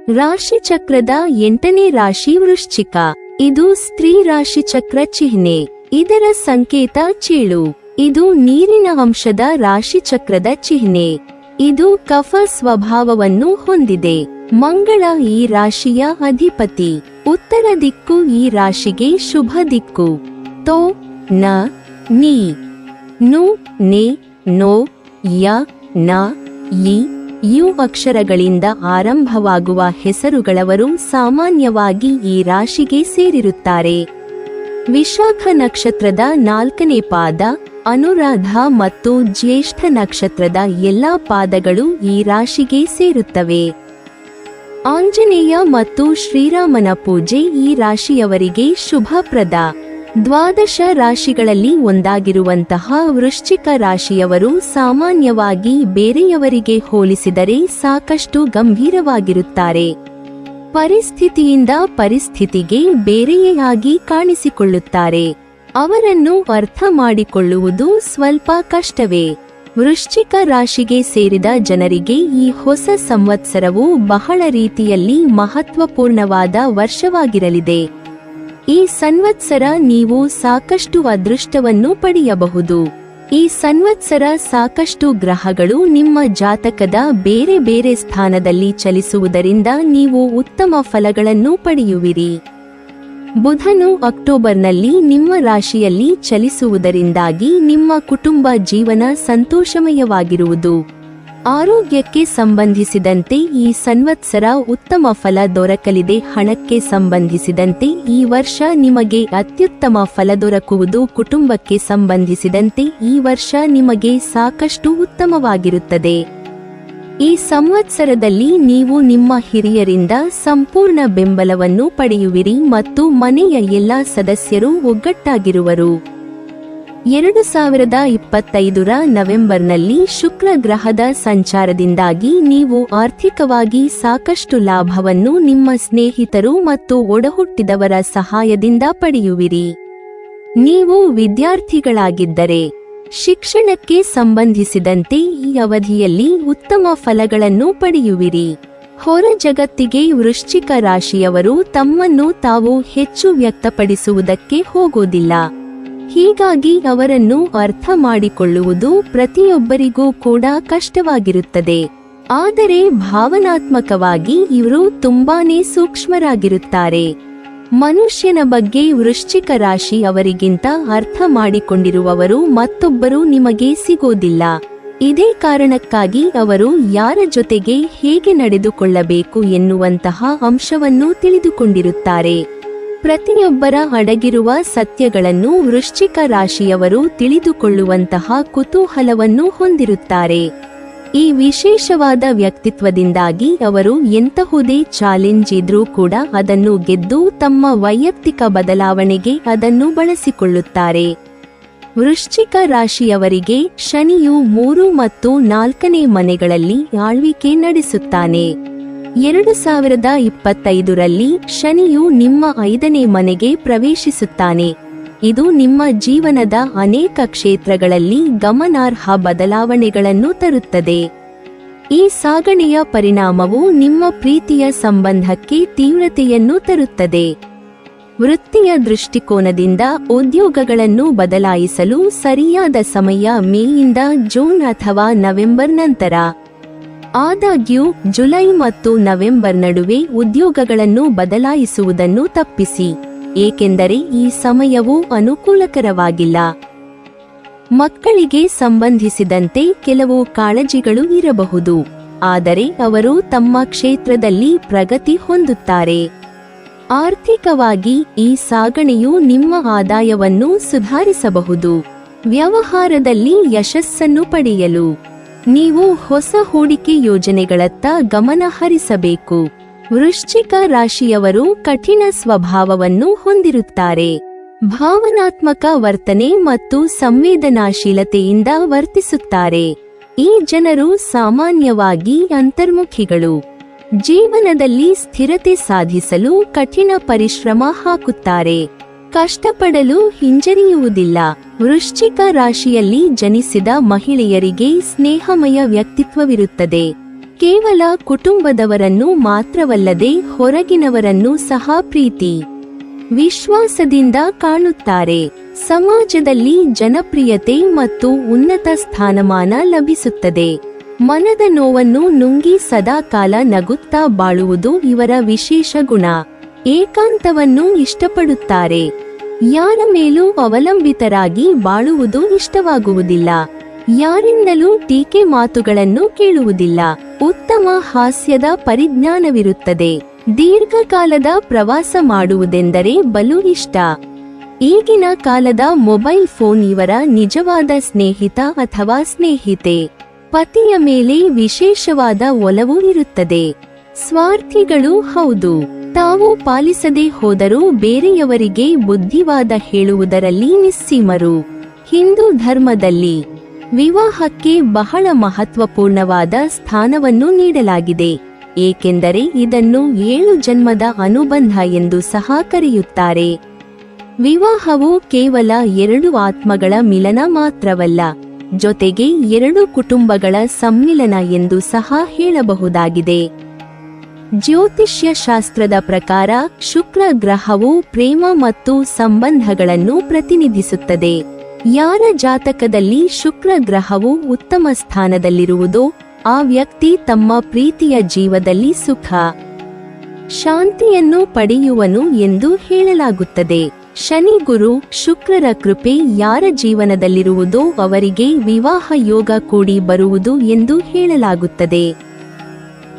ರಾಶಿಚಕ್ರದ 8ನೇ ರಾಶಿ ವೃಶ್ಚಿಕ. ಇದು ಸ್ತ್ರೀ ರಾಶಿಚಕ್ರ ಚಿಹ್ನೆ. ಇದರ ಸಂಕೇತ ಚೇಳು. ಇದು ನೀರಿನ ಅಂಶದ ರಾಶಿಚಕ್ರದ ಚಿಹ್ನೆ. ಇದು ಕಫ ಸ್ವಭಾವವನ್ನು ಹೊಂದಿದೆ. ಮಂಗಳ ಈ ರಾಶಿಯ ಅಧಿಪತಿ. ಉತ್ತರ ದಿಕ್ಕು ಈ ರಾಶಿಗೆ ಶುಭ ದಿಕ್ಕು. ತೋ ನ ನೀ ನು ನೆ ನೋ ಯ ನ ಯಿ ಯು ಅಕ್ಷರಗಳಿಂದ ಆರಂಭವಾಗುವ ಹೆಸರುಗಳವರು ಸಾಮಾನ್ಯವಾಗಿ ಈ ರಾಶಿಗೆ ಸೇರಿರುತ್ತಾರೆ. ವಿಶಾಖ ನಕ್ಷತ್ರದ 4ನೇ ಪಾದ, ಅನುರಾಧ ಮತ್ತು ಜ್ಯೇಷ್ಠ ನಕ್ಷತ್ರದ ಎಲ್ಲಾ ಪಾದಗಳು ಈ ರಾಶಿಗೆ ಸೇರುತ್ತವೆ. ಆಂಜನೇಯ ಮತ್ತು ಶ್ರೀರಾಮನ ಪೂಜೆ ಈ ರಾಶಿಯವರಿಗೆ ಶುಭಪ್ರದ. 12 ರಾಶಿಗಳಲ್ಲಿ ಒಂದಾಗಿರುವಂತಹ ವೃಶ್ಚಿಕ ರಾಶಿಯವರು ಸಾಮಾನ್ಯವಾಗಿ ಬೇರೆಯವರಿಗೆ ಹೋಲಿಸಿದರೆ ಸಾಕಷ್ಟು ಗಂಭೀರವಾಗಿರುತ್ತಾರೆ. ಪರಿಸ್ಥಿತಿಯಿಂದ ಪರಿಸ್ಥಿತಿಗೆ ಬೇರೆಯಾಗಿ ಕಾಣಿಸಿಕೊಳ್ಳುತ್ತಾರೆ. ಅವರನ್ನು ಅರ್ಥ ಮಾಡಿಕೊಳ್ಳುವುದು ಸ್ವಲ್ಪ ಕಷ್ಟವೇ. ವೃಶ್ಚಿಕ ರಾಶಿಗೆ ಸೇರಿದ ಜನರಿಗೆ ಈ ಹೊಸ ಸಂವತ್ಸರವು ಬಹಳ ರೀತಿಯಲ್ಲಿ ಮಹತ್ವಪೂರ್ಣವಾದ ವರ್ಷವಾಗಿರಲಿದೆ. ಈ ಸಂವತ್ಸರ ನೀವು ಸಾಕಷ್ಟು ಅದೃಷ್ಟವನ್ನು ಪಡೆಯಬಹುದು. ಈ ಸಂವತ್ಸರ ಸಾಕಷ್ಟು ಗ್ರಹಗಳು ನಿಮ್ಮ ಜಾತಕದ ಬೇರೆ ಬೇರೆ ಸ್ಥಾನದಲ್ಲಿ ಚಲಿಸುವುದರಿಂದ ನೀವು ಉತ್ತಮ ಫಲಗಳನ್ನು ಪಡೆಯುವಿರಿ. ಬುಧನು ಅಕ್ಟೋಬರ್ನಲ್ಲಿ ನಿಮ್ಮ ರಾಶಿಯಲ್ಲಿ ಚಲಿಸುವುದರಿಂದಾಗಿ ನಿಮ್ಮ ಕುಟುಂಬ ಜೀವನ ಸಂತೋಷಮಯವಾಗಿರುವುದು. ಆರೋಗ್ಯಕ್ಕೆ ಸಂಬಂಧಿಸಿದಂತೆ ಈ ಸಂವತ್ಸರ ಉತ್ತಮ ಫಲ ದೊರಕಲಿದೆ. ಹಣಕ್ಕೆ ಸಂಬಂಧಿಸಿದಂತೆ ಈ ವರ್ಷ ನಿಮಗೆ ಅತ್ಯುತ್ತಮ ಫಲ ದೊರಕುವುದು. ಕುಟುಂಬಕ್ಕೆ ಸಂಬಂಧಿಸಿದಂತೆ ಈ ವರ್ಷ ನಿಮಗೆ ಸಾಕಷ್ಟು ಉತ್ತಮವಾಗಿರುತ್ತದೆ. ಈ ಸಂವತ್ಸರದಲ್ಲಿ ನೀವು ನಿಮ್ಮ ಹಿರಿಯರಿಂದ ಸಂಪೂರ್ಣ ಬೆಂಬಲವನ್ನು ಪಡೆಯುವಿರಿ ಮತ್ತು ಮನೆಯ ಎಲ್ಲಾ ಸದಸ್ಯರು ಒಗ್ಗಟ್ಟಾಗಿರುವರು. 2025ರ ನವೆಂಬರ್ನಲ್ಲಿ ಶುಕ್ರ ಗ್ರಹದ ಸಂಚಾರದಿಂದಾಗಿ ನೀವು ಆರ್ಥಿಕವಾಗಿ ಸಾಕಷ್ಟು ಲಾಭವನ್ನು ನಿಮ್ಮ ಸ್ನೇಹಿತರು ಮತ್ತು ಒಡಹುಟ್ಟಿದವರ ಸಹಾಯದಿಂದ ಪಡೆಯುವಿರಿ. ನೀವು ವಿದ್ಯಾರ್ಥಿಗಳಾಗಿದ್ದರೆ ಶಿಕ್ಷಣಕ್ಕೆ ಸಂಬಂಧಿಸಿದಂತೆ ಈ ಅವಧಿಯಲ್ಲಿ ಉತ್ತಮ ಫಲಗಳನ್ನು ಪಡೆಯುವಿರಿ. ಹೊರ ಜಗತ್ತಿಗೆ ವೃಶ್ಚಿಕ ರಾಶಿಯವರು ತಮ್ಮನ್ನು ತಾವು ಹೆಚ್ಚು ವ್ಯಕ್ತಪಡಿಸುವುದಕ್ಕೆ ಹೋಗೋದಿಲ್ಲ. ಹೀಗಾಗಿ ಅವರನ್ನು ಅರ್ಥ ಮಾಡಿಕೊಳ್ಳುವುದು ಪ್ರತಿಯೊಬ್ಬರಿಗೂ ಕೂಡ ಕಷ್ಟವಾಗಿರುತ್ತದೆ. ಆದರೆ ಭಾವನಾತ್ಮಕವಾಗಿ ಇವರು ತುಂಬಾನೇ ಸೂಕ್ಷ್ಮರಾಗಿರುತ್ತಾರೆ. ಮನುಷ್ಯನ ಬಗ್ಗೆ ವೃಶ್ಚಿಕ ರಾಶಿ ಅವರಿಗಿಂತ ಅರ್ಥ ಮಾಡಿಕೊಂಡಿರುವವರು ಮತ್ತೊಬ್ಬರು ನಿಮಗೆ ಸಿಗೋದಿಲ್ಲ. ಇದೇ ಕಾರಣಕ್ಕಾಗಿ ಅವರು ಯಾರ ಜೊತೆಗೆ ಹೇಗೆ ನಡೆದುಕೊಳ್ಳಬೇಕು ಎನ್ನುವಂತಹ ಅಂಶವನ್ನು ತಿಳಿದುಕೊಂಡಿರುತ್ತಾರೆ. ಪ್ರತಿಯೊಬ್ಬರ ಅಡಗಿರುವ ಸತ್ಯಗಳನ್ನು ವೃಶ್ಚಿಕ ರಾಶಿಯವರು ತಿಳಿದುಕೊಳ್ಳುವಂತಹ ಕುತೂಹಲವನ್ನು ಹೊಂದಿರುತ್ತಾರೆ. ಈ ವಿಶೇಷವಾದ ವ್ಯಕ್ತಿತ್ವದಿಂದಾಗಿ ಅವರು ಎಂತಹುದೇ ಚಾಲೆಂಜ್ ಇದ್ರೂ ಕೂಡ ಅದನ್ನು ಗೆದ್ದು ತಮ್ಮ ವೈಯಕ್ತಿಕ ಬದಲಾವಣೆಗೆ ಅದನ್ನು ಬಳಸಿಕೊಳ್ಳುತ್ತಾರೆ. ವೃಶ್ಚಿಕ ರಾಶಿಯವರಿಗೆ ಶನಿಯು 3 ಮತ್ತು 4ನೇ ಮನೆಗಳಲ್ಲಿ ಆಳ್ವಿಕೆ ನಡೆಸುತ್ತಾನೆ. 2025ರಲ್ಲಿ ಶನಿಯು ನಿಮ್ಮ 5ನೇ ಮನೆಗೆ ಪ್ರವೇಶಿಸುತ್ತಾನೆ. ಇದು ನಿಮ್ಮ ಜೀವನದ ಅನೇಕ ಕ್ಷೇತ್ರಗಳಲ್ಲಿ ಗಮನಾರ್ಹ ಬದಲಾವಣೆಗಳನ್ನು ತರುತ್ತದೆ. ಈ ಸಾಗಣೆಯ ಪರಿಣಾಮವು ನಿಮ್ಮ ಪ್ರೀತಿಯ ಸಂಬಂಧಕ್ಕೆ ತೀವ್ರತೆಯನ್ನು ತರುತ್ತದೆ. ವೃತ್ತಿಯ ದೃಷ್ಟಿಕೋನದಿಂದ ಉದ್ಯೋಗಗಳನ್ನು ಬದಲಾಯಿಸಲು ಸರಿಯಾದ ಸಮಯ ಮೇಯಿಂದ ಜೂನ್ ಅಥವಾ ನವೆಂಬರ್ ನಂತರ. ಆದಾಗ್ಯೂ ಜುಲೈ ಮತ್ತು ನವೆಂಬರ್ ನಡುವೆ ಉದ್ಯೋಗಗಳನ್ನು ಬದಲಾಯಿಸುವುದನ್ನು ತಪ್ಪಿಸಿ, ಏಕೆಂದರೆ ಈ ಸಮಯವು ಅನುಕೂಲಕರವಾಗಿಲ್ಲ. ಮಕ್ಕಳಿಗೆ ಸಂಬಂಧಿಸಿದಂತೆ ಕೆಲವು ಕಾಳಜಿಗಳು ಇರಬಹುದು, ಆದರೆ ಅವರು ತಮ್ಮ ಕ್ಷೇತ್ರದಲ್ಲಿ ಪ್ರಗತಿ ಹೊಂದುತ್ತಾರೆ. ಆರ್ಥಿಕವಾಗಿ ಈ ಸಾಗಣೆಯು ನಿಮ್ಮ ಆದಾಯವನ್ನು ಸುಧಾರಿಸಬಹುದು. ವ್ಯವಹಾರದಲ್ಲಿ ಯಶಸ್ಸನ್ನು ಪಡೆಯಲು ನೀವು ಹೊಸ ಹೂಡಿಕೆ ಯೋಜನೆಗಳತ್ತ ಗಮನ ಹರಿಸಬೇಕು. ವೃಶ್ಚಿಕ ರಾಶಿಯವರು ಕಠಿಣ ಸ್ವಭಾವವನ್ನು ಹೊಂದಿರುತ್ತಾರೆ. ಭಾವನಾತ್ಮಕ ವರ್ತನೆ ಮತ್ತು ಸಂವೇದನಾಶೀಲತೆಯಿಂದ ವರ್ತಿಸುತ್ತಾರೆ. ಈ ಜನರು ಸಾಮಾನ್ಯವಾಗಿ ಅಂತರ್ಮುಖಿಗಳು. ಜೀವನದಲ್ಲಿ ಸ್ಥಿರತೆ ಸಾಧಿಸಲು ಕಠಿಣ ಪರಿಶ್ರಮ ಹಾಕುತ್ತಾರೆ. ಕಷ್ಟಪಡಲು ಹಿಂಜರಿಯುವುದಿಲ್ಲ. ವೃಶ್ಚಿಕ ರಾಶಿಯಲ್ಲಿ ಜನಿಸಿದ ಮಹಿಳೆಯರಿಗೆ ಸ್ನೇಹಮಯ ವ್ಯಕ್ತಿತ್ವವಿರುತ್ತದೆ. ಕೇವಲ ಕುಟುಂಬದವರನ್ನು ಮಾತ್ರವಲ್ಲದೆ ಹೊರಗಿನವರನ್ನು ಸಹ ಪ್ರೀತಿ ವಿಶ್ವಾಸದಿಂದ ಕಾಣುತ್ತಾರೆ. ಸಮಾಜದಲ್ಲಿ ಜನಪ್ರಿಯತೆ ಮತ್ತು ಉನ್ನತ ಸ್ಥಾನಮಾನ ಲಭಿಸುತ್ತದೆ. ಮನದ ನೋವನ್ನು ನುಂಗಿ ಸದಾಕಾಲ ನಗುತ್ತಾ ಬಾಳುವುದು ಇವರ ವಿಶೇಷ ಗುಣ. ಏಕಾಂತವನ್ನು ಇಷ್ಟಪಡುತ್ತಾರೆ. ಯಾರ ಮೇಲೂ ಅವಲಂಬಿತರಾಗಿ ಬಾಳುವುದು ಇಷ್ಟವಾಗುವುದಿಲ್ಲ. ಯಾರಿಂದಲೂ ಟೀಕೆ ಮಾತುಗಳನ್ನು ಕೇಳುವುದಿಲ್ಲ. ಉತ್ತಮ ಹಾಸ್ಯದ ಪರಿಜ್ಞಾನವಿರುತ್ತದೆ. ದೀರ್ಘಕಾಲದ ಪ್ರವಾಸ ಮಾಡುವುದೆಂದರೆ ಬಲು ಇಷ್ಟ. ಈಗಿನ ಕಾಲದ ಮೊಬೈಲ್ ಫೋನ್ ಇವರ ನಿಜವಾದ ಸ್ನೇಹಿತ ಅಥವಾ ಸ್ನೇಹಿತೆ. ಪತಿಯ ಮೇಲೆ ವಿಶೇಷವಾದ ಒಲವು ಇರುತ್ತದೆ. ಸ್ವಾರ್ಥಿಗಳು ಹೌದು. ತಾವು ಪಾಲಿಸದೆ ಹೋದರೂ ಬೇರೆಯವರಿಗೆ ಬುದ್ಧಿವಾದ ಹೇಳುವುದರಲ್ಲಿ ನಿಸ್ಸೀಮರು. ಹಿಂದೂ ಧರ್ಮದಲ್ಲಿ ವಿವಾಹಕ್ಕೆ ಬಹಳ ಮಹತ್ವಪೂರ್ಣವಾದ ಸ್ಥಾನವನ್ನು ನೀಡಲಾಗಿದೆ. ಏಕೆಂದರೆ ಇದನ್ನು 7 ಜನ್ಮದ ಅನುಬಂಧ ಎಂದು ಸಹ ಕರೆಯುತ್ತಾರೆ. ವಿವಾಹವು ಕೇವಲ 2 ಆತ್ಮಗಳ ಮಿಲನ ಮಾತ್ರವಲ್ಲ, ಜೊತೆಗೆ 2 ಕುಟುಂಬಗಳ ಸಮ್ಮಿಲನ ಎಂದು ಸಹ ಹೇಳಬಹುದಾಗಿದೆ. ಜ್ಯೋತಿಷ್ಯ ಶಾಸ್ತ್ರದ ಪ್ರಕಾರ ಶುಕ್ರ ಗ್ರಹವು ಪ್ರೇಮ ಮತ್ತು ಸಂಬಂಧಗಳನ್ನು ಪ್ರತಿನಿಧಿಸುತ್ತದೆ. ಯಾರ ಜಾತಕದಲ್ಲಿ ಶುಕ್ರ ಗ್ರಹವು ಉತ್ತಮ ಸ್ಥಾನದಲ್ಲಿರುವುದೋ ಆ ವ್ಯಕ್ತಿ ತಮ್ಮ ಪ್ರೀತಿಯ ಜೀವದಲ್ಲಿ ಸುಖ ಶಾಂತಿಯನ್ನು ಪಡೆಯುವನು ಎಂದು ಹೇಳಲಾಗುತ್ತದೆ. ಶನಿ ಗುರು ಶುಕ್ರರ ಕೃಪೆ ಯಾರ ಜೀವನದಲ್ಲಿರುವುದೋ ಅವರಿಗೆ ವಿವಾಹ ಯೋಗ ಕೂಡಿ ಬರುವುದು ಎಂದು ಹೇಳಲಾಗುತ್ತದೆ.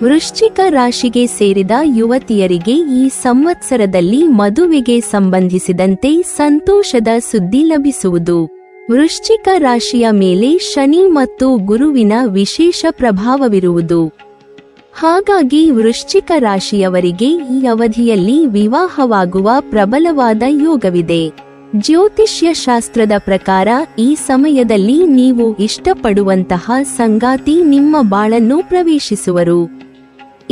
ವೃಶ್ಚಿಕ ರಾಶಿಗೆ ಸೇರಿದ ಯುವತಿಯರಿಗೆ ಈ ಸಂವತ್ಸರದಲ್ಲಿ ಮದುವೆಗೆ ಸಂಬಂಧಿಸಿದಂತೆ ಸಂತೋಷದ ಸುದ್ದಿ ಲಭಿಸುವುದು. ವೃಶ್ಚಿಕ ರಾಶಿಯ ಮೇಲೆ ಶನಿ ಮತ್ತು ಗುರುವಿನ ವಿಶೇಷ ಪ್ರಭಾವವಿರುವುದು. ಹಾಗಾಗಿ ವೃಶ್ಚಿಕ ರಾಶಿಯವರಿಗೆ ಈ ಅವಧಿಯಲ್ಲಿ ವಿವಾಹವಾಗುವ ಪ್ರಬಲವಾದ ಯೋಗವಿದೆ. ಜ್ಯೋತಿಷ್ಯ ಶಾಸ್ತ್ರದ ಪ್ರಕಾರ ಈ ಸಮಯದಲ್ಲಿ ನೀವು ಇಷ್ಟಪಡುವಂತಹ ಸಂಗಾತಿ ನಿಮ್ಮ ಬಾಳನ್ನು ಪ್ರವೇಶಿಸುವರು.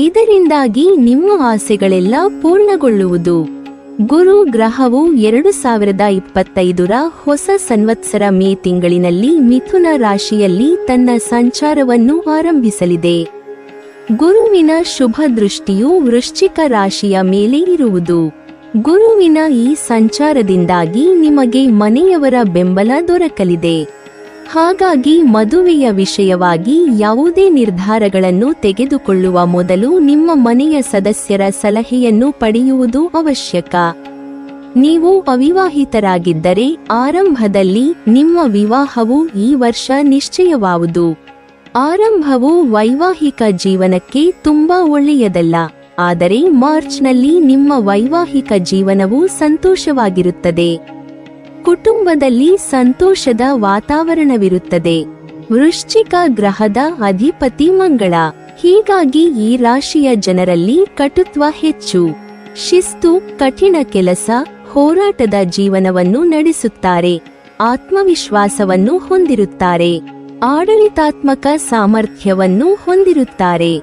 ಇದರಿಂದಾಗಿ ನಿಮ್ಮ ಆಸೆಗಳೆಲ್ಲ ಪೂರ್ಣಗೊಳ್ಳುವುದು. ಗುರು ಗ್ರಹವು 2025ರ ಹೊಸ ಸಂವತ್ಸರ ಮೇ ತಿಂಗಳಿನಲ್ಲಿ ಮಿಥುನ ರಾಶಿಯಲ್ಲಿ ತನ್ನ ಸಂಚಾರವನ್ನು ಆರಂಭಿಸಲಿದೆ. ಗುರುವಿನ ಶುಭ ದೃಷ್ಟಿಯು ವೃಶ್ಚಿಕ ರಾಶಿಯ ಮೇಲೆ ಇರುವುದು. ಗುರುವಿನ ಈ ಸಂಚಾರದಿಂದಾಗಿ ನಿಮಗೆ ಮನೆಯವರ ಬೆಂಬಲ ದೊರಕಲಿದೆ. ಹಾಗಾಗಿ ಮದುವೆಯ ವಿಷಯವಾಗಿ ಯಾವುದೇ ನಿರ್ಧಾರಗಳನ್ನು ತೆಗೆದುಕೊಳ್ಳುವ ಮೊದಲು ನಿಮ್ಮ ಮನೆಯ ಸದಸ್ಯರ ಸಲಹೆಯನ್ನು ಪಡೆಯುವುದು ಅವಶ್ಯಕ. ನೀವು ಅವಿವಾಹಿತರಾಗಿದ್ದರೆ ಆರಂಭದಲ್ಲಿ ನಿಮ್ಮ ವಿವಾಹವು ಈ ವರ್ಷ ನಿಶ್ಚಯವಾಗುವುದು. ಆರಂಭವು ವೈವಾಹಿಕ ಜೀವನಕ್ಕೆ ತುಂಬಾ ಒಳ್ಳೆಯದಲ್ಲ, ಆದರೆ ಮಾರ್ಚ್ನಲ್ಲಿ ನಿಮ್ಮ ವೈವಾಹಿಕ ಜೀವನವು ಸಂತೋಷವಾಗಿರುತ್ತದೆ. ಕುಟುಂಬದಲ್ಲಿ ಸಂತೋಷದ ವಾತಾವರಣವಿರುತ್ತದೆ. ವೃಶ್ಚಿಕ ಗ್ರಹದ ಅಧಿಪತಿ ಮಂಗಳ. ಹೀಗಾಗಿ ಈ ರಾಶಿಯ ಜನರಲ್ಲಿ ಕಟುತ್ವ ಹೆಚ್ಚು. ಶಿಸ್ತು, ಕಠಿಣ ಕೆಲಸ, ಹೋರಾಟದ ಜೀವನವನ್ನು ನಡೆಸುತ್ತಾರೆ. ಆತ್ಮವಿಶ್ವಾಸವನ್ನು ಹೊಂದಿರುತ್ತಾರೆ. ಆಡಳಿತಾತ್ಮಕ ಸಾಮರ್ಥ್ಯವನ್ನು ಹೊಂದಿರುತ್ತಾರೆ.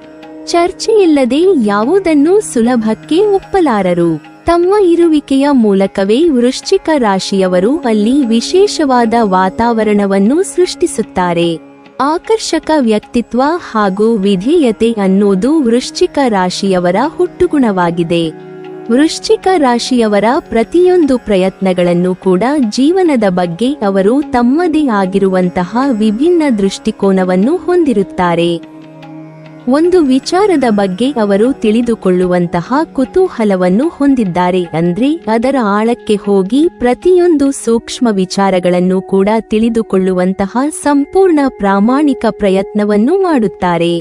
ಚರ್ಚೆಯಿಲ್ಲದೆ ಯಾವುದನ್ನು ಸುಲಭಕ್ಕೆ ಒಪ್ಪಲಾರರು. ತಮ್ಮ ಇರುವಿಕೆಯ ಮೂಲಕವೇ ವೃಶ್ಚಿಕ ರಾಶಿಯವರು ಅಲ್ಲಿ ವಿಶೇಷವಾದ ವಾತಾವರಣವನ್ನು ಸೃಷ್ಟಿಸುತ್ತಾರೆ. ಆಕರ್ಷಕ ವ್ಯಕ್ತಿತ್ವ ಹಾಗೂ ವಿಧೇಯತೆ ಅನ್ನೋದು ವೃಶ್ಚಿಕ ರಾಶಿಯವರ ಹುಟ್ಟುಗುಣವಾಗಿದೆ. ವೃಶ್ಚಿಕ ರಾಶಿಯವರ ಪ್ರತಿಯೊಂದು ಪ್ರಯತ್ನಗಳನ್ನು ಕೂಡ ಜೀವನದ ಬಗ್ಗೆ ಅವರು ತಮ್ಮದೇ ಆಗಿರುವಂತಹ ವಿಭಿನ್ನ ದೃಷ್ಟಿಕೋನವನ್ನು ಹೊಂದಿರುತ್ತಾರೆ. ಒಂದು ವಿಚಾರದ ಬಗ್ಗೆ ಅವರು ತಿಳಿದುಕೊಳ್ಳುವಂತಹ ಕುತೂಹಲವನ್ನು ಹೊಂದಿದ್ದಾರೆ. ಅಂದ್ರೆ ಅದರ ಆಳಕ್ಕೆ ಹೋಗಿ ಪ್ರತಿಯೊಂದು ಸೂಕ್ಷ್ಮ ವಿಚಾರಗಳನ್ನು ಕೂಡ ತಿಳಿದುಕೊಳ್ಳುವಂತಹ ಸಂಪೂರ್ಣ ಪ್ರಾಮಾಣಿಕ ಪ್ರಯತ್ನವನ್ನು ಮಾಡುತ್ತಾರೆ.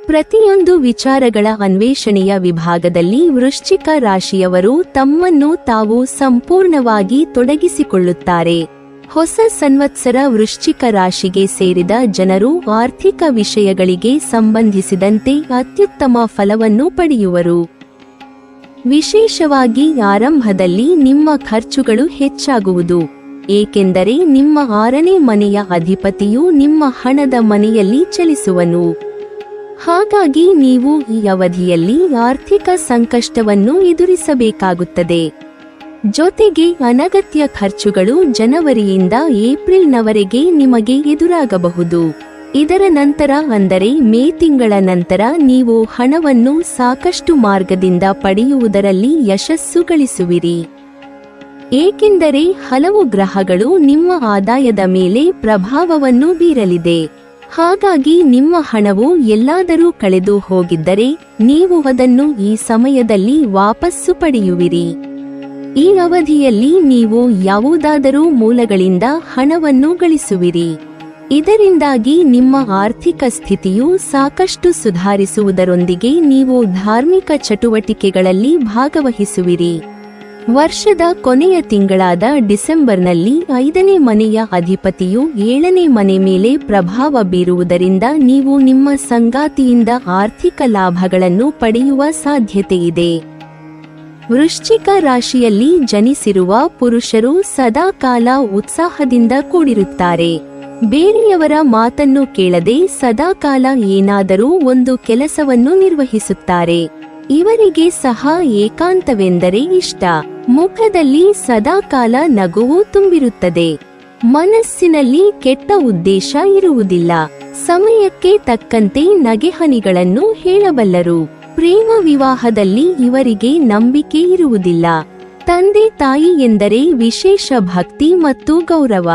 ಪ್ರತಿಯೊಂದು ವಿಚಾರಗಳ ಅನ್ವೇಷಣೆಯ ವಿಭಾಗದಲ್ಲಿ ವೃಶ್ಚಿಕ ರಾಶಿಯವರು ತಮ್ಮನ್ನು ತಾವು ಸಂಪೂರ್ಣವಾಗಿ ತೊಡಗಿಸಿಕೊಳ್ಳುತ್ತಾರೆ. ಹೊಸ ಸಂವತ್ಸರ ವೃಶ್ಚಿಕ ರಾಶಿಗೆ ಸೇರಿದ ಜನರು ಆರ್ಥಿಕ ವಿಷಯಗಳಿಗೆ ಸಂಬಂಧಿಸಿದಂತೆ ಅತ್ಯುತ್ತಮ ಫಲವನ್ನು ಪಡೆಯುವರು. ವಿಶೇಷವಾಗಿ ಆರಂಭದಲ್ಲಿ ನಿಮ್ಮ ಖರ್ಚುಗಳು ಹೆಚ್ಚಾಗುವುದು. ಏಕೆಂದರೆ ನಿಮ್ಮ 6ನೇ ಮನೆಯ ಅಧಿಪತಿಯು ನಿಮ್ಮ ಹಣದ ಮನೆಯಲ್ಲಿ ಚಲಿಸುವನು. ಹಾಗಾಗಿ ನೀವು ಈ ಅವಧಿಯಲ್ಲಿ ಆರ್ಥಿಕ ಸಂಕಷ್ಟವನ್ನು ಎದುರಿಸಬೇಕಾಗುತ್ತದೆ. ಜೊತೆಗೆ ಅನಗತ್ಯ ಖರ್ಚುಗಳು ಜನವರಿಯಿಂದ ಏಪ್ರಿಲ್ನವರೆಗೆ ನಿಮಗೆ ಎದುರಾಗಬಹುದು. ಇದರ ನಂತರ ಅಂದರೆ ಮೇ ತಿಂಗಳ ನಂತರ ನೀವು ಹಣವನ್ನು ಸಾಕಷ್ಟು ಮಾರ್ಗದಿಂದ ಪಡೆಯುವುದರಲ್ಲಿ ಯಶಸ್ಸು ಗಳಿಸುವಿರಿ. ಏಕೆಂದರೆ ಹಲವು ಗ್ರಹಗಳು ನಿಮ್ಮ ಆದಾಯದ ಮೇಲೆ ಪ್ರಭಾವವನ್ನು ಬೀರಲಿದೆ. ಹಾಗಾಗಿ ನಿಮ್ಮ ಹಣವು ಎಲ್ಲಾದರೂ ಕಳೆದು ಹೋಗಿದ್ದರೆ ನೀವು ಅದನ್ನು ಈ ಸಮಯದಲ್ಲಿ ವಾಪಸ್ಸು ಪಡೆಯುವಿರಿ. ಈ ಅವಧಿಯಲ್ಲಿ ನೀವು ಯಾವುದಾದರೂ ಮೂಲಗಳಿಂದ ಹಣವನ್ನು ಗಳಿಸುವಿರಿ. ಇದರಿಂದಾಗಿ ನಿಮ್ಮ ಆರ್ಥಿಕ ಸ್ಥಿತಿಯು ಸಾಕಷ್ಟು ಸುಧಾರಿಸುವುದರೊಂದಿಗೆ ನೀವು ಧಾರ್ಮಿಕ ಚಟುವಟಿಕೆಗಳಲ್ಲಿ ಭಾಗವಹಿಸುವಿರಿ. ವರ್ಷದ ಕೊನೆಯ ತಿಂಗಳಾದ ಡಿಸೆಂಬರ್ನಲ್ಲಿ 5ನೇ ಮನೆಯ ಅಧಿಪತಿಯು 7ನೇ ಮನೆ ಮೇಲೆ ಪ್ರಭಾವ ಬೀರುವುದರಿಂದ ನೀವು ನಿಮ್ಮ ಸಂಗಾತಿಯಿಂದ ಆರ್ಥಿಕ ಲಾಭಗಳನ್ನು ಪಡೆಯುವ ಸಾಧ್ಯತೆಯಿದೆ. ವೃಶ್ಚಿಕ ರಾಶಿಯಲ್ಲಿ ಜನಿಸಿರುವ ಪುರುಷರು ಸದಾಕಾಲ ಉತ್ಸಾಹದಿಂದ ಕೂಡಿರುತ್ತಾರೆ. ಬೇರೆಯವರ ಮಾತನ್ನು ಕೇಳದೆ ಸದಾಕಾಲ ಏನಾದರೂ ಒಂದು ಕೆಲಸವನ್ನು ನಿರ್ವಹಿಸುತ್ತಾರೆ. ಇವರಿಗೆ ಸಹ ಏಕಾಂತವೆಂದರೆ ಇಷ್ಟ. ಮುಖದಲ್ಲಿ ಸದಾಕಾಲ ನಗುವು ತುಂಬಿರುತ್ತದೆ. ಮನಸ್ಸಿನಲ್ಲಿ ಕೆಟ್ಟ ಉದ್ದೇಶ ಇರುವುದಿಲ್ಲ. ಸಮಯಕ್ಕೆ ತಕ್ಕಂತೆ ನಗೆಹನಿಗಳನ್ನು ಹೇಳಬಲ್ಲರು. ಪ್ರೇಮ ವಿವಾಹದಲ್ಲಿ ಇವರಿಗೆ ನಂಬಿಕೆ ಇರುವುದಿಲ್ಲ. ತಂದೆ ತಾಯಿ ಎಂದರೆ ವಿಶೇಷ ಭಕ್ತಿ ಮತ್ತು ಗೌರವ.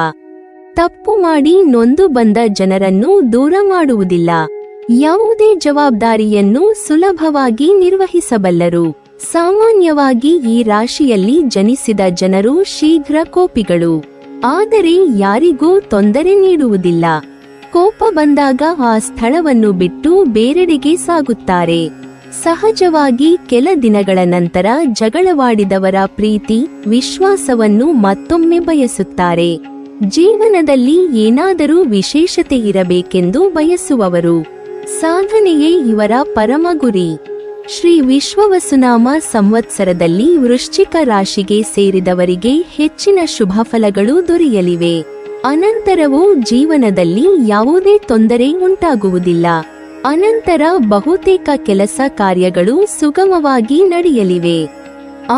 ತಪ್ಪು ಮಾಡಿ ನೊಂದು ಬಂದ ಜನರನ್ನು ದೂರ ಮಾಡುವುದಿಲ್ಲ. ಯಾವುದೇ ಜವಾಬ್ದಾರಿಯನ್ನು ಸುಲಭವಾಗಿ ನಿರ್ವಹಿಸಬಲ್ಲರು. ಸಾಮಾನ್ಯವಾಗಿ ಈ ರಾಶಿಯಲ್ಲಿ ಜನಿಸಿದ ಜನರು ಶೀಘ್ರ ಕೋಪಿಗಳು. ಆದರೆ ಯಾರಿಗೂ ತೊಂದರೆ ನೀಡುವುದಿಲ್ಲ. ಕೋಪ ಬಂದಾಗ ಆ ಸ್ಥಳವನ್ನು ಬಿಟ್ಟು ಬೇರೆಡೆಗೆ ಸಾಗುತ್ತಾರೆ. ಸಹಜವಾಗಿ ಕೆಲ ದಿನಗಳ ನಂತರ ಜಗಳವಾಡಿದವರ ಪ್ರೀತಿ ವಿಶ್ವಾಸವನ್ನು ಮತ್ತೊಮ್ಮೆ ಬಯಸುತ್ತಾರೆ. ಜೀವನದಲ್ಲಿ ಏನಾದರೂ ವಿಶೇಷತೆ ಇರಬೇಕೆಂದು ಬಯಸುವವರು. ಸಾಧನೆಯೇ ಇವರ ಪರಮ ಗುರಿ. ಶ್ರೀ ವಿಶ್ವವಸುನಾಮ ಸಂವತ್ಸರದಲ್ಲಿ ವೃಶ್ಚಿಕ ರಾಶಿಗೆ ಸೇರಿದವರಿಗೆ ಹೆಚ್ಚಿನ ಶುಭಫಲಗಳು ದೊರೆಯಲಿವೆ. ಅನಂತರವೂ ಜೀವನದಲ್ಲಿ ಯಾವುದೇ ತೊಂದರೆ ಉಂಟಾಗುವುದಿಲ್ಲ. ಅನಂತರ ಬಹುತೇಕ ಕೆಲಸ ಕಾರ್ಯಗಳು ಸುಗಮವಾಗಿ ನಡೆಯಲಿವೆ.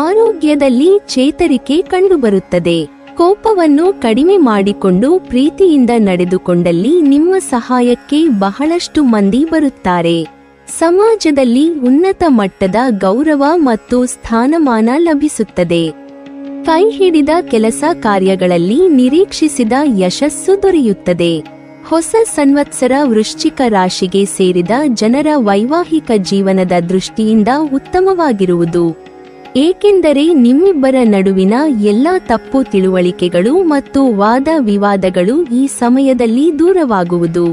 ಆರೋಗ್ಯದಲ್ಲಿ ಚೇತರಿಕೆ ಕಂಡುಬರುತ್ತದೆ. ಕೋಪವನ್ನು ಕಡಿಮೆ ಮಾಡಿಕೊಂಡು ಪ್ರೀತಿಯಿಂದ ನಡೆದುಕೊಂಡಲ್ಲಿ ನಿಮ್ಮ ಸಹಾಯಕ್ಕೆ ಬಹಳಷ್ಟು ಮಂದಿ ಬರುತ್ತಾರೆ. ಸಮಾಜದಲ್ಲಿ ಉನ್ನತ ಮಟ್ಟದ ಗೌರವ ಮತ್ತು ಸ್ಥಾನಮಾನ ಲಭಿಸುತ್ತದೆ. ಕೈ ಹಿಡಿದ ಕೆಲಸ ಕಾರ್ಯಗಳಲ್ಲಿ ನಿರೀಕ್ಷಿಸಿದ ಯಶಸ್ಸು ದೊರೆಯುತ್ತದೆ. ಹೊಸ ಸಂವತ್ಸರ ವೃಶ್ಚಿಕ ರಾಶಿಗೆ ಸೇರಿದ ಜನರ ವೈವಾಹಿಕ ಜೀವನದ ದೃಷ್ಟಿಯಿಂದ ಉತ್ತಮವಾಗಿರುವುದು. ಏಕೆಂದರೆ ನಿಮ್ಮಿಬ್ಬರ ನಡುವಿನ ಎಲ್ಲಾ ತಪ್ಪು ತಿಳುವಳಿಕೆಗಳು ಮತ್ತು ವಾದ ವಿವಾದಗಳು ಈ ಸಮಯದಲ್ಲಿ ದೂರವಾಗುವುದು.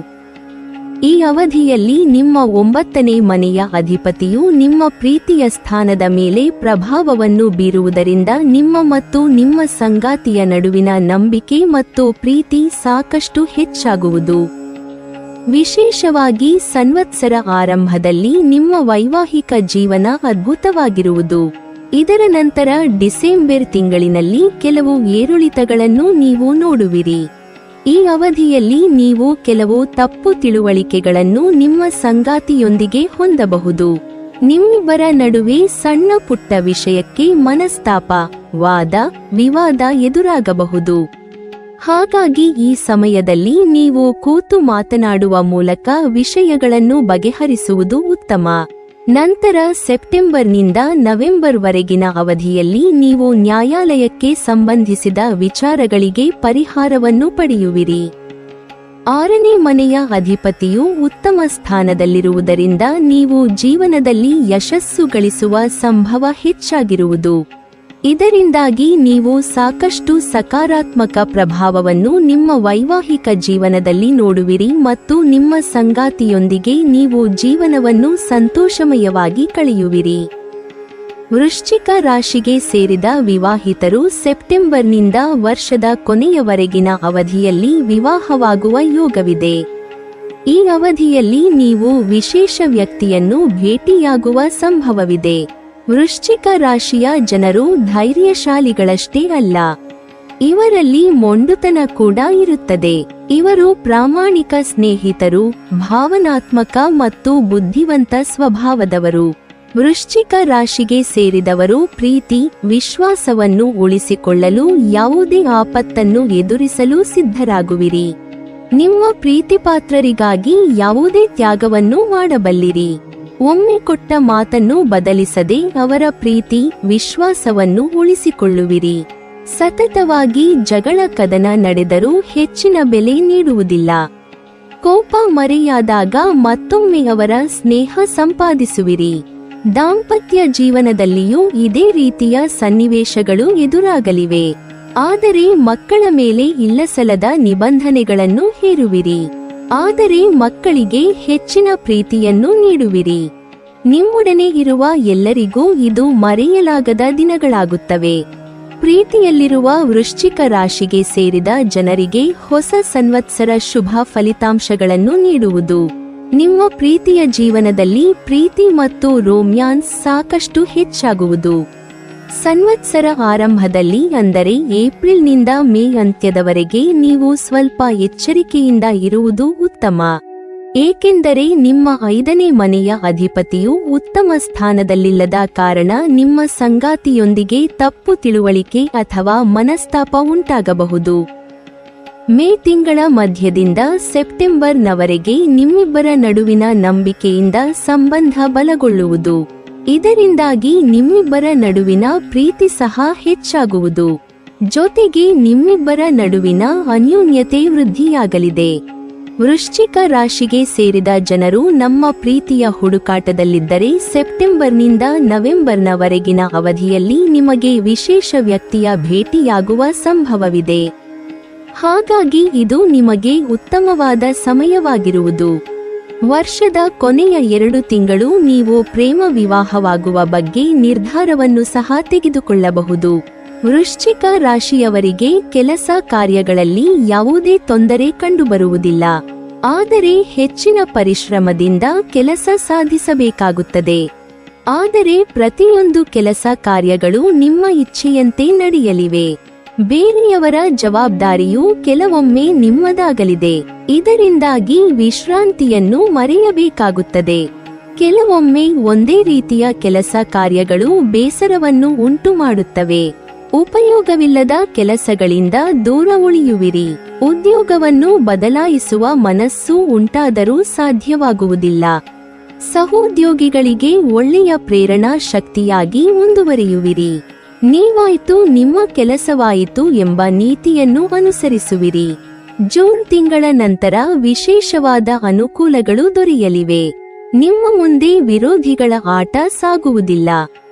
ಈ ಅವಧಿಯಲ್ಲಿ ನಿಮ್ಮ 9ನೇ ಮನೆಯ ಅಧಿಪತಿಯು ನಿಮ್ಮ ಪ್ರೀತಿಯ ಸ್ಥಾನದ ಮೇಲೆ ಪ್ರಭಾವವನ್ನು ಬೀರುವುದರಿಂದ ನಿಮ್ಮ ಮತ್ತು ನಿಮ್ಮ ಸಂಗಾತಿಯ ನಡುವಿನ ನಂಬಿಕೆ ಮತ್ತು ಪ್ರೀತಿ ಸಾಕಷ್ಟು ಹೆಚ್ಚಾಗುವುದು. ವಿಶೇಷವಾಗಿ ಸಂವತ್ಸರ ಆರಂಭದಲ್ಲಿ ನಿಮ್ಮ ವೈವಾಹಿಕ ಜೀವನ ಅದ್ಭುತವಾಗಿರುವುದು. ಇದರ ನಂತರ ಡಿಸೆಂಬರ್ ತಿಂಗಳಿನಲ್ಲಿ ಕೆಲವು ಏರಿಳಿತಗಳನ್ನು ನೀವು ನೋಡುವಿರಿ. ಈ ಅವಧಿಯಲ್ಲಿ ನೀವು ಕೆಲವು ತಪ್ಪು ತಿಳುವಳಿಕೆಗಳನ್ನು ನಿಮ್ಮ ಸಂಗಾತಿಯೊಂದಿಗೆ ಹೊಂದಬಹುದು. ನಿಮ್ಮಿಬ್ಬರ ನಡುವೆ ಸಣ್ಣ ಪುಟ್ಟ ವಿಷಯಕ್ಕೆ ಮನಸ್ತಾಪ, ವಾದ ವಿವಾದ ಎದುರಾಗಬಹುದು. ಹಾಗಾಗಿ ಈ ಸಮಯದಲ್ಲಿ ನೀವು ಕೂತು ಮಾತನಾಡುವ ಮೂಲಕ ವಿಷಯಗಳನ್ನು ಬಗೆಹರಿಸುವುದು ಉತ್ತಮ. ನಂತರ ಸೆಪ್ಟೆಂಬರ್ನಿಂದ ನವೆಂಬರ್ ವರೆಗಿನ ಅವಧಿಯಲ್ಲಿ ನೀವು ನ್ಯಾಯಾಲಯಕ್ಕೆ ಸಂಬಂಧಿಸಿದ ವಿಚಾರಗಳಿಗೆ ಪರಿಹಾರವನ್ನು ಪಡೆಯುವಿರಿ. 6ನೇ ಮನೆಯ ಅಧಿಪತಿಯು ಉತ್ತಮ ಸ್ಥಾನದಲ್ಲಿರುವುದರಿಂದ ನೀವು ಜೀವನದಲ್ಲಿ ಯಶಸ್ಸು ಗಳಿಸುವ ಸಂಭವ ಹೆಚ್ಚಾಗಿರುವುದು. ಇದರಿಂದಾಗಿ ನೀವು ಸಾಕಷ್ಟು ಸಕಾರಾತ್ಮಕ ಪ್ರಭಾವವನ್ನು ನಿಮ್ಮ ವೈವಾಹಿಕ ಜೀವನದಲ್ಲಿ ನೋಡುವಿರಿ ಮತ್ತು ನಿಮ್ಮ ಸಂಗಾತಿಯೊಂದಿಗೆ ನೀವು ಜೀವನವನ್ನು ಸಂತೋಷಮಯವಾಗಿ ಕಳೆಯುವಿರಿ. ವೃಶ್ಚಿಕ ರಾಶಿಗೆ ಸೇರಿದ ವಿವಾಹಿತರು ಸೆಪ್ಟೆಂಬರ್ನಿಂದ ವರ್ಷದ ಕೊನೆಯವರೆಗಿನ ಅವಧಿಯಲ್ಲಿ ವಿವಾಹವಾಗುವ ಯೋಗವಿದೆ. ಈ ಅವಧಿಯಲ್ಲಿ ನೀವು ವಿಶೇಷ ವ್ಯಕ್ತಿಯನ್ನು ಭೇಟಿಯಾಗುವ ಸಂಭವವಿದೆ. ವೃಶ್ಚಿಕ ರಾಶಿಯ ಜನರು ಧೈರ್ಯಶಾಲಿಗಳಷ್ಟೇ ಅಲ್ಲ, ಇವರಲ್ಲಿ ಮೊಂಡುತನ ಕೂಡ ಇರುತ್ತದೆ. ಇವರು ಪ್ರಾಮಾಣಿಕ ಸ್ನೇಹಿತರು, ಭಾವನಾತ್ಮಕ ಮತ್ತು ಬುದ್ಧಿವಂತ ಸ್ವಭಾವದವರು. ವೃಶ್ಚಿಕ ರಾಶಿಗೆ ಸೇರಿದವರು ಪ್ರೀತಿ, ವಿಶ್ವಾಸವನ್ನು ಉಳಿಸಿಕೊಳ್ಳಲು ಯಾವುದೇ ಆಪತ್ತನ್ನು ಎದುರಿಸಲು ಸಿದ್ಧರಾಗುವಿರಿ. ನಿಮ್ಮ ಪ್ರೀತಿಪಾತ್ರರಿಗಾಗಿ ಯಾವುದೇ ತ್ಯಾಗವನ್ನು ಮಾಡಬಲ್ಲಿರಿ. ಒಮ್ಮೆ ಕೊಟ್ಟ ಮಾತನ್ನು ಬದಲಿಸದೆ ಅವರ ಪ್ರೀತಿ ವಿಶ್ವಾಸವನ್ನು ಉಳಿಸಿಕೊಳ್ಳುವಿರಿ. ಸತತವಾಗಿ ಜಗಳ ಕದನ ನಡೆದರೂ ಹೆಚ್ಚಿನ ಬೆಲೆ ನೀಡುವುದಿಲ್ಲ. ಕೋಪ ಮರೆಯಾದಾಗ ಮತ್ತೊಮ್ಮೆ ಅವರ ಸ್ನೇಹ ಸಂಪಾದಿಸುವಿರಿ. ದಾಂಪತ್ಯ ಜೀವನದಲ್ಲಿಯೂ ಇದೇ ರೀತಿಯ ಸನ್ನಿವೇಶಗಳು ಎದುರಾಗಲಿವೆ. ಆದರೆ ಮಕ್ಕಳ ಮೇಲೆ ಇಲ್ಲಸಲ್ಲದ ನಿಬಂಧನೆಗಳನ್ನು ಹೇರುವಿರಿ. ಆದರೆ ಮಕ್ಕಳಿಗೆ ಹೆಚ್ಚಿನ ಪ್ರೀತಿಯನ್ನು ನೀಡುವಿರಿ. ನಿಮ್ಮೊಡನೆ ಇರುವ ಎಲ್ಲರಿಗೂ ಇದು ಮರೆಯಲಾಗದ ದಿನಗಳಾಗುತ್ತವೆ. ಪ್ರೀತಿಯಲ್ಲಿರುವ ವೃಶ್ಚಿಕ ರಾಶಿಗೆ ಸೇರಿದ ಜನರಿಗೆ ಹೊಸ ಸಂವತ್ಸರ ಶುಭ ಫಲಿತಾಂಶಗಳನ್ನು ನೀಡುವುದು. ನಿಮ್ಮ ಪ್ರೀತಿಯ ಜೀವನದಲ್ಲಿ ಪ್ರೀತಿ ಮತ್ತು ರೋಮ್ಯಾನ್ಸ್ ಸಾಕಷ್ಟು ಹೆಚ್ಚಾಗುವುದು. ಸಂವತ್ಸರ ಆರಂಭದಲ್ಲಿ ಅಂದರೆ ಏಪ್ರಿಲ್ನಿಂದ ಮೇ ಅಂತ್ಯದವರೆಗೆ ನೀವು ಸ್ವಲ್ಪ ಎಚ್ಚರಿಕೆಯಿಂದ ಇರುವುದು ಉತ್ತಮ. ಏಕೆಂದರೆ ನಿಮ್ಮ 5ನೇ ಮನೆಯ ಅಧಿಪತಿಯು ಉತ್ತಮ ಸ್ಥಾನದಲ್ಲಿಲ್ಲದ ಕಾರಣ ನಿಮ್ಮ ಸಂಗಾತಿಯೊಂದಿಗೆ ತಪ್ಪು ತಿಳುವಳಿಕೆ ಅಥವಾ ಮನಸ್ತಾಪ ಉಂಟಾಗಬಹುದು. ಮೇ ತಿಂಗಳ ಮಧ್ಯದಿಂದ ಸೆಪ್ಟೆಂಬರ್ನವರೆಗೆ ನಿಮ್ಮಿಬ್ಬರ ನಡುವಿನ ನಂಬಿಕೆಯಿಂದ ಸಂಬಂಧ ಬಲಗೊಳ್ಳುವುದು. ಇದರಿಂದಾಗಿ ನಿಮ್ಮಿಬ್ಬರ ನಡುವಿನ ಪ್ರೀತಿ ಸಹ ಹೆಚ್ಚಾಗುವುದು. ಜೊತೆಗೆ ನಿಮ್ಮಿಬ್ಬರ ನಡುವಿನ ಅನ್ಯೋನ್ಯತೆ ವೃದ್ಧಿಯಾಗಲಿದೆ. ವೃಶ್ಚಿಕ ರಾಶಿಗೆ ಸೇರಿದ ಜನರು ನಮ್ಮ ಪ್ರೀತಿಯ ಹುಡುಕಾಟದಲ್ಲಿದ್ದರೆ ಸೆಪ್ಟೆಂಬರ್ನಿಂದ ನವೆಂಬರ್ನವರೆಗಿನ ಅವಧಿಯಲ್ಲಿ ನಿಮಗೆ ವಿಶೇಷ ವ್ಯಕ್ತಿಯ ಭೇಟಿಯಾಗುವ ಸಂಭವವಿದೆ. ಹಾಗಾಗಿ ಇದು ನಿಮಗೆ ಉತ್ತಮವಾದ ಸಮಯವಾಗಿರುವುದು. ವರ್ಷದ ಕೊನೆಯ 2 ತಿಂಗಳು ನೀವು ಪ್ರೇಮ ವಿವಾಹವಾಗುವ ಬಗ್ಗೆ ನಿರ್ಧಾರವನ್ನು ಸಹ ತೆಗೆದುಕೊಳ್ಳಬಹುದು. ವೃಶ್ಚಿಕ ರಾಶಿಯವರಿಗೆ ಕೆಲಸ ಕಾರ್ಯಗಳಲ್ಲಿ ಯಾವುದೇ ತೊಂದರೆ ಕಂಡುಬರುವುದಿಲ್ಲ. ಆದರೆ ಹೆಚ್ಚಿನ ಪರಿಶ್ರಮದಿಂದ ಕೆಲಸ ಸಾಧಿಸಬೇಕಾಗುತ್ತದೆ. ಆದರೆ ಪ್ರತಿಯೊಂದು ಕೆಲಸ ಕಾರ್ಯಗಳು ನಿಮ್ಮ ಇಚ್ಛೆಯಂತೆ ನಡೆಯಲಿವೆ. ಬೇರೆಯವರ ಜವಾಬ್ದಾರಿಯು ಕೆಲವೊಮ್ಮೆ ನಿಮ್ಮದಾಗಲಿದೆ. ಇದರಿಂದಾಗಿ ವಿಶ್ರಾಂತಿಯನ್ನು ಮರೆಯಬೇಕಾಗುತ್ತದೆ. ಕೆಲವೊಮ್ಮೆ ಒಂದೇ ರೀತಿಯ ಕೆಲಸ ಕಾರ್ಯಗಳು ಬೇಸರವನ್ನು ಉಂಟುಮಾಡುತ್ತವೆ. ಉಪಯೋಗವಿಲ್ಲದ ಕೆಲಸಗಳಿಂದ ದೂರ ಉಳಿಯುವಿರಿ. ಉದ್ಯೋಗವನ್ನು ಬದಲಾಯಿಸುವ ಮನಸ್ಸು ಉಂಟಾದರೂ ಸಾಧ್ಯವಾಗುವುದಿಲ್ಲ. ಸಹೋದ್ಯೋಗಿಗಳಿಗೆ ಒಳ್ಳೆಯ ಪ್ರೇರಣಾ ಶಕ್ತಿಯಾಗಿ ಮುಂದುವರಿಯುವಿರಿ. ನೀವಾಯಿತು ನಿಮ್ಮ ಕೆಲಸವಾಯಿತು ಎಂಬ ನೀತಿಯನ್ನು ಅನುಸರಿಸುವಿರಿ. ಜೂನ್ ತಿಂಗಳ ನಂತರ ವಿಶೇಷವಾದ ಅನುಕೂಲಗಳು ದೊರೆಯಲಿವೆ. ನಿಮ್ಮ ಮುಂದೆ ವಿರೋಧಿಗಳ ಆಟ ಸಾಗುವುದಿಲ್ಲ.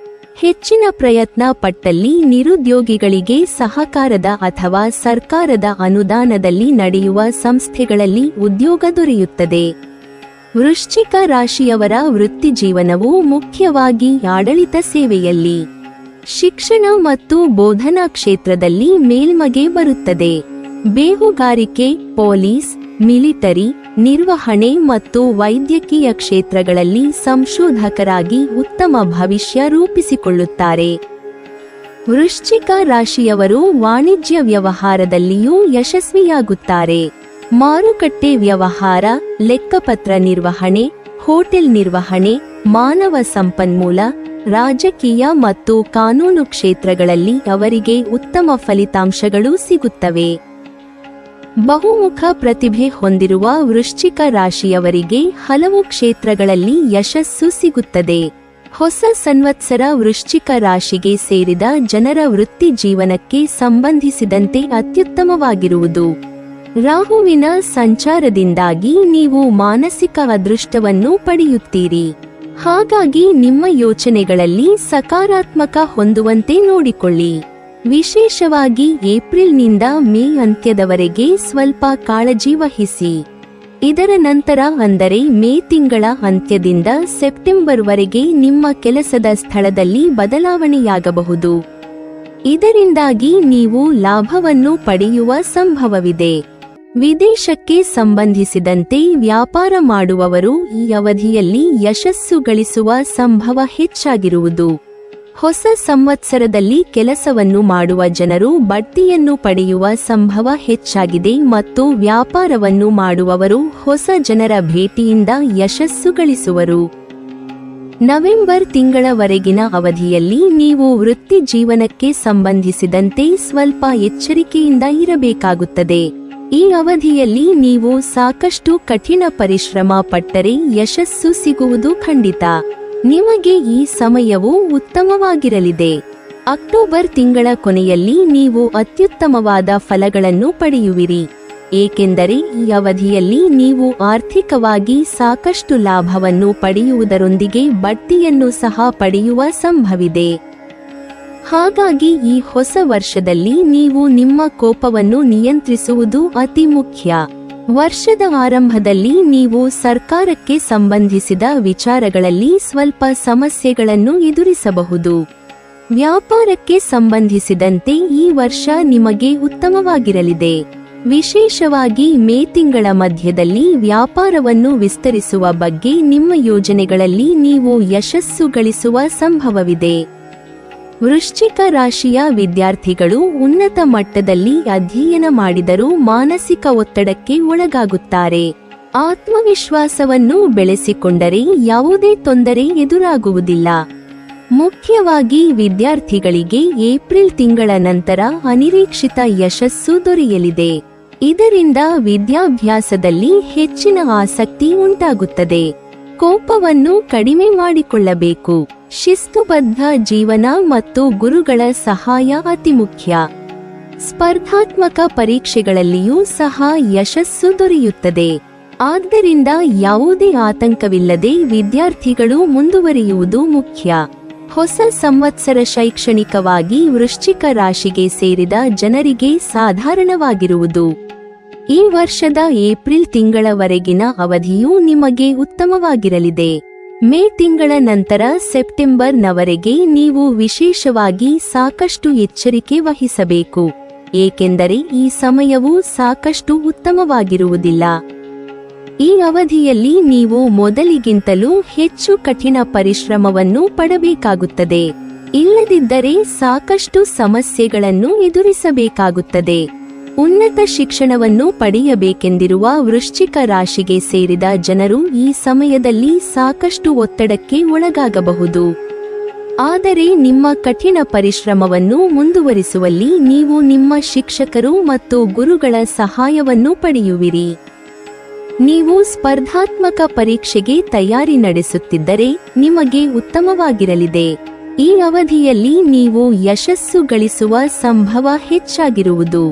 ಹೆಚ್ಚಿನ ಪ್ರಯತ್ನ ಪಟ್ಟಲ್ಲಿ ನಿರುದ್ಯೋಗಿಗಳಿಗೆ ಸಹಕಾರದ ಅಥವಾ ಸರ್ಕಾರದ ಅನುದಾನದಲ್ಲಿ ನಡೆಯುವ ಸಂಸ್ಥೆಗಳಲ್ಲಿ ಉದ್ಯೋಗ ದೊರೆಯುತ್ತದೆ. ವೃಶ್ಚಿಕ ರಾಶಿಯವರ ವೃತ್ತಿಜೀವನವು ಮುಖ್ಯವಾಗಿ ಆಡಳಿತ ಸೇವೆಯಲ್ಲಿ, ಶಿಕ್ಷಣ ಮತ್ತು ಬೋಧನಾ ಕ್ಷೇತ್ರದಲ್ಲಿ ಮೇಲ್ಮಗೆ ಬರುತ್ತದೆ. ಬೇಹುಗಾರಿಕೆ, ಪೊಲೀಸ್, ಮಿಲಿಟರಿ, ನಿರ್ವಹಣೆ ಮತ್ತು ವೈದ್ಯಕೀಯ ಕ್ಷೇತ್ರಗಳಲ್ಲಿ ಸಂಶೋಧಕರಾಗಿ ಉತ್ತಮ ಭವಿಷ್ಯ ರೂಪಿಸಿಕೊಳ್ಳುತ್ತಾರೆ. ವೃಶ್ಚಿಕ ರಾಶಿಯವರು ವಾಣಿಜ್ಯ ವ್ಯವಹಾರದಲ್ಲಿಯೂ ಯಶಸ್ವಿಯಾಗುತ್ತಾರೆ. ಮಾರುಕಟ್ಟೆ ವ್ಯವಹಾರ, ಲೆಕ್ಕಪತ್ರ ನಿರ್ವಹಣೆ, ಹೋಟೆಲ್ ನಿರ್ವಹಣೆ, ಮಾನವ ಸಂಪನ್ಮೂಲ, ರಾಜಕೀಯ ಮತ್ತು ಕಾನೂನು ಕ್ಷೇತ್ರಗಳಲ್ಲಿ ಅವರಿಗೆ ಉತ್ತಮ ಫಲಿತಾಂಶಗಳು ಸಿಗುತ್ತವೆ. ಬಹುಮುಖ ಪ್ರತಿಭೆ ಹೊಂದಿರುವ ವೃಶ್ಚಿಕ ರಾಶಿಯವರಿಗೆ ಹಲವು ಕ್ಷೇತ್ರಗಳಲ್ಲಿ ಯಶಸ್ಸು ಸಿಗುತ್ತದೆ. ಹೊಸ ಸಂವತ್ಸರ ವೃಶ್ಚಿಕ ರಾಶಿಗೆ ಸೇರಿದ ಜನರ ವೃತ್ತಿ ಜೀವನಕ್ಕೆ ಸಂಬಂಧಿಸಿದಂತೆ ಅತ್ಯುತ್ತಮವಾಗಿರುವುದು. ರಾಹುವಿನ ಸಂಚಾರದಿಂದಾಗಿ ನೀವು ಮಾನಸಿಕ ಅದೃಷ್ಟವನ್ನು ಪಡೆಯುತ್ತೀರಿ. ಹಾಗಾಗಿ ನಿಮ್ಮ ಯೋಚನೆಗಳಲ್ಲಿ ಸಕಾರಾತ್ಮಕ ಹೊಂದುವಂತೆ ನೋಡಿಕೊಳ್ಳಿ. ವಿಶೇಷವಾಗಿ ಏಪ್ರಿಲ್ನಿಂದ ಮೇ ಅಂತ್ಯದವರೆಗೆ ಸ್ವಲ್ಪ ಕಾಳಜಿ ವಹಿಸಿ. ಇದರ ನಂತರ ಅಂದರೆ ಮೇ ತಿಂಗಳ ಅಂತ್ಯದಿಂದ ಸೆಪ್ಟೆಂಬರ್ವರೆಗೆ ನಿಮ್ಮ ಕೆಲಸದ ಸ್ಥಳದಲ್ಲಿ ಬದಲಾವಣೆಯಾಗಬಹುದು. ಇದರಿಂದಾಗಿ ನೀವು ಲಾಭವನ್ನು ಪಡೆಯುವ ಸಂಭವವಿದೆ. ವಿದೇಶಕ್ಕೆ ಸಂಬಂಧಿಸಿದಂತೆ ವ್ಯಾಪಾರ ಮಾಡುವವರು ಈ ಅವಧಿಯಲ್ಲಿ ಯಶಸ್ಸು ಗಳಿಸುವ ಸಂಭವ ಹೆಚ್ಚಾಗಿರುವುದು. ಹೊಸ ಸಂವತ್ಸರದಲ್ಲಿ ಕೆಲಸವನ್ನು ಮಾಡುವ ಜನರು ಬಡ್ತಿಯನ್ನು ಪಡೆಯುವ ಸಂಭವ ಹೆಚ್ಚಾಗಿದೆ ಮತ್ತು ವ್ಯಾಪಾರವನ್ನು ಮಾಡುವವರು ಹೊಸ ಜನರ ಭೇಟಿಯಿಂದ ಯಶಸ್ಸು ಗಳಿಸುವರು. ನವೆಂಬರ್ ತಿಂಗಳವರೆಗಿನ ಅವಧಿಯಲ್ಲಿ ನೀವು ವೃತ್ತಿ ಜೀವನಕ್ಕೆ ಸಂಬಂಧಿಸಿದಂತೆ ಸ್ವಲ್ಪ ಎಚ್ಚರಿಕೆಯಿಂದ ಇರಬೇಕಾಗುತ್ತದೆ. ಈ ಅವಧಿಯಲ್ಲಿ ನೀವು ಸಾಕಷ್ಟು ಕಠಿಣ ಪರಿಶ್ರಮ ಪಟ್ಟರೆ ಯಶಸ್ಸು ಸಿಗುವುದು ಖಂಡಿತ. ನಿಮಗೆ ಈ ಸಮಯವು ಉತ್ತಮವಾಗಿರಲಿದೆ. ಅಕ್ಟೋಬರ್ ತಿಂಗಳ ಕೊನೆಯಲ್ಲಿ ನೀವು ಅತ್ಯುತ್ತಮವಾದ ಫಲಗಳನ್ನು ಪಡೆಯುವಿರಿ, ಏಕೆಂದರೆ ಈ ಅವಧಿಯಲ್ಲಿ ನೀವು ಆರ್ಥಿಕವಾಗಿ ಸಾಕಷ್ಟು ಲಾಭವನ್ನು ಪಡೆಯುವುದರೊಂದಿಗೆ ಬಡ್ತಿಯನ್ನು ಸಹ ಪಡೆಯುವ ಸಂಭವವಿದೆ. ಹಾಗಾಗಿ ಈ ಹೊಸ ವರ್ಷದಲ್ಲಿ ನೀವು ನಿಮ್ಮ ಕೋಪವನ್ನು ನಿಯಂತ್ರಿಸುವುದು ಅತಿ ಮುಖ್ಯ. ವರ್ಷದ ಆರಂಭದಲ್ಲಿ ನೀವು ಸರ್ಕಾರಕ್ಕೆ ಸಂಬಂಧಿಸಿದ ವಿಚಾರಗಳಲ್ಲಿ ಸ್ವಲ್ಪ ಸಮಸ್ಯೆಗಳನ್ನು ಎದುರಿಸಬಹುದು. ವ್ಯಾಪಾರಕ್ಕೆ ಸಂಬಂಧಿಸಿದಂತೆ ಈ ವರ್ಷ ನಿಮಗೆ ಉತ್ತಮವಾಗಿರಲಿದೆ. ವಿಶೇಷವಾಗಿ ಮೇ ತಿಂಗಳ ಮಧ್ಯದಲ್ಲಿ ವ್ಯಾಪಾರವನ್ನು ವಿಸ್ತರಿಸುವ ಬಗ್ಗೆ ನಿಮ್ಮ ಯೋಜನೆಗಳಲ್ಲಿ ನೀವು ಯಶಸ್ಸು ಗಳಿಸುವ ಸಂಭವವಿದೆ. ವೃಶ್ಚಿಕ ರಾಶಿಯ ವಿದ್ಯಾರ್ಥಿಗಳು ಉನ್ನತ ಮಟ್ಟದಲ್ಲಿ ಅಧ್ಯಯನ ಮಾಡಿದರೂ ಮಾನಸಿಕ ಒತ್ತಡಕ್ಕೆ ಒಳಗಾಗುತ್ತಾರೆ. ಆತ್ಮವಿಶ್ವಾಸವನ್ನು ಬೆಳೆಸಿಕೊಂಡರೆ ಯಾವುದೇ ತೊಂದರೆ ಎದುರಾಗುವುದಿಲ್ಲ. ಮುಖ್ಯವಾಗಿ ವಿದ್ಯಾರ್ಥಿಗಳಿಗೆ ಏಪ್ರಿಲ್ ತಿಂಗಳ ನಂತರ ಅನಿರೀಕ್ಷಿತ ಯಶಸ್ಸು ದೊರೆಯಲಿದೆ. ಇದರಿಂದ ವಿದ್ಯಾಭ್ಯಾಸದಲ್ಲಿ ಹೆಚ್ಚಿನ ಆಸಕ್ತಿ ಉಂಟಾಗುತ್ತದೆ. ಕೋಪವನ್ನು ಕಡಿಮೆ ಮಾಡಿಕೊಳ್ಳಬೇಕು. ಶಿಸ್ತುಬದ್ಧ ಜೀವನ ಮತ್ತು ಗುರುಗಳ ಸಹಾಯ ಅತಿ ಮುಖ್ಯ. ಸ್ಪರ್ಧಾತ್ಮಕ ಪರೀಕ್ಷೆಗಳಲ್ಲಿಯೂ ಸಹ ಯಶಸ್ಸು ದೊರೆಯುತ್ತದೆ. ಆದ್ದರಿಂದ ಯಾವುದೇ ಆತಂಕವಿಲ್ಲದೆ ವಿದ್ಯಾರ್ಥಿಗಳು ಮುಂದುವರಿಯುವುದು ಮುಖ್ಯ. ಹೊಸ ಸಂವತ್ಸರ ಶೈಕ್ಷಣಿಕವಾಗಿ ವೃಶ್ಚಿಕ ರಾಶಿಗೆ ಸೇರಿದ ಜನರಿಗೆ ಸಾಧಾರಣವಾಗಿರುವುದು. ಈ ವರ್ಷದ ಏಪ್ರಿಲ್ ತಿಂಗಳವರೆಗಿನ ಅವಧಿಯು ನಿಮಗೆ ಉತ್ತಮವಾಗಿರಲಿದೆ. ಮೇ ತಿಂಗಳ ನಂತರ ಸೆಪ್ಟೆಂಬರ್ನವರೆಗೆ ನೀವು ವಿಶೇಷವಾಗಿ ಸಾಕಷ್ಟು ಎಚ್ಚರಿಕೆ ವಹಿಸಬೇಕು, ಏಕೆಂದರೆ ಈ ಸಮಯವು ಸಾಕಷ್ಟು ಉತ್ತಮವಾಗಿರುವುದಿಲ್ಲ. ಈ ಅವಧಿಯಲ್ಲಿ ನೀವು ಮೊದಲಿಗಿಂತಲೂ ಹೆಚ್ಚು ಕಠಿಣ ಪರಿಶ್ರಮವನ್ನು ಪಡಬೇಕಾಗುತ್ತದೆ. ಇಲ್ಲದಿದ್ದರೆ ಸಾಕಷ್ಟು ಸಮಸ್ಯೆಗಳನ್ನು ಎದುರಿಸಬೇಕಾಗುತ್ತದೆ. ಉನ್ನತ ಶಿಕ್ಷಣವನ್ನು ಪಡೆಯಬೇಕೆಂದಿರುವ ವೃಶ್ಚಿಕ ರಾಶಿಗೆ ಸೇರಿದ ಜನರು ಈ ಸಮಯದಲ್ಲಿ ಸಾಕಷ್ಟು ಒತ್ತಡಕ್ಕೆ ಒಳಗಾಗಬಹುದು. ಆದರೆ ನಿಮ್ಮ ಕಠಿಣ ಪರಿಶ್ರಮವನ್ನು ಮುಂದುವರಿಸುವಲ್ಲಿ ನೀವು ನಿಮ್ಮ ಶಿಕ್ಷಕರು ಮತ್ತು ಗುರುಗಳ ಸಹಾಯವನ್ನು ಪಡೆಯುವಿರಿ. ನೀವು ಸ್ಪರ್ಧಾತ್ಮಕ ಪರೀಕ್ಷೆಗೆ ತಯಾರಿ ನಡೆಸುತ್ತಿದ್ದರೆ ನಿಮಗೆ ಉತ್ತಮವಾಗಿರಲಿದೆ. ಈ ಅವಧಿಯಲ್ಲಿ ನೀವು ಯಶಸ್ಸು ಗಳಿಸುವ ಸಂಭವ ಹೆಚ್ಚಾಗಿರುವುದು.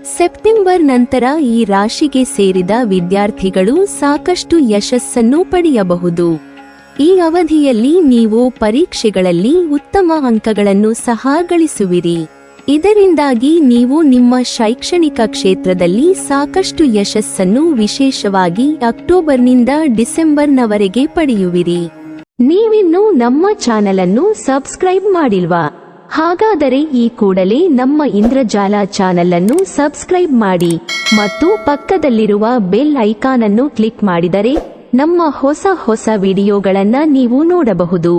ಸೆಪ್ಟೆಂಬರ್ ನಂತರ ಈ ರಾಶಿಗೆ ಸೇರಿದ ವಿದ್ಯಾರ್ಥಿಗಳು ಸಾಕಷ್ಟು ಯಶಸ್ಸನ್ನು ಪಡೆಯಬಹುದು. ಈ ಅವಧಿಯಲ್ಲಿ ನೀವು ಪರೀಕ್ಷೆಗಳಲ್ಲಿ ಉತ್ತಮ ಅಂಕಗಳನ್ನು ಸಹ ಗಳಿಸುವಿರಿ. ಇದರಿಂದಾಗಿ ನೀವು ನಿಮ್ಮ ಶೈಕ್ಷಣಿಕ ಕ್ಷೇತ್ರದಲ್ಲಿ ಸಾಕಷ್ಟು ಯಶಸ್ಸನ್ನು ವಿಶೇಷವಾಗಿ ಅಕ್ಟೋಬರ್ನಿಂದ ಡಿಸೆಂಬರ್ನವರೆಗೆ ಪಡೆಯುವಿರಿ. ನೀವಿನ್ನೂ ನಮ್ಮ ಚಾನೆಲ್ ಅನ್ನು ಸಬ್ಸ್ಕ್ರೈಬ್ ಮಾಡಿಲ್ವಾ? ಹಾಗಾದರೆ ಈ ಕೂಡಲೇ ನಮ್ಮ ಇಂದ್ರಜಾಲ ಚಾನೆಲ್ ಅನ್ನು ಸಬ್ಸ್ಕ್ರೈಬ್ ಮಾಡಿ ಮತ್ತು ಪಕ್ಕದಲ್ಲಿರುವ ಬೆಲ್ ಐಕಾನ್ ಅನ್ನು ಕ್ಲಿಕ್ ಮಾಡಿದರೆ ನಮ್ಮ ಹೊಸ ವಿಡಿಯೋಗಳನ್ನು ನೀವು ನೋಡಬಹುದು.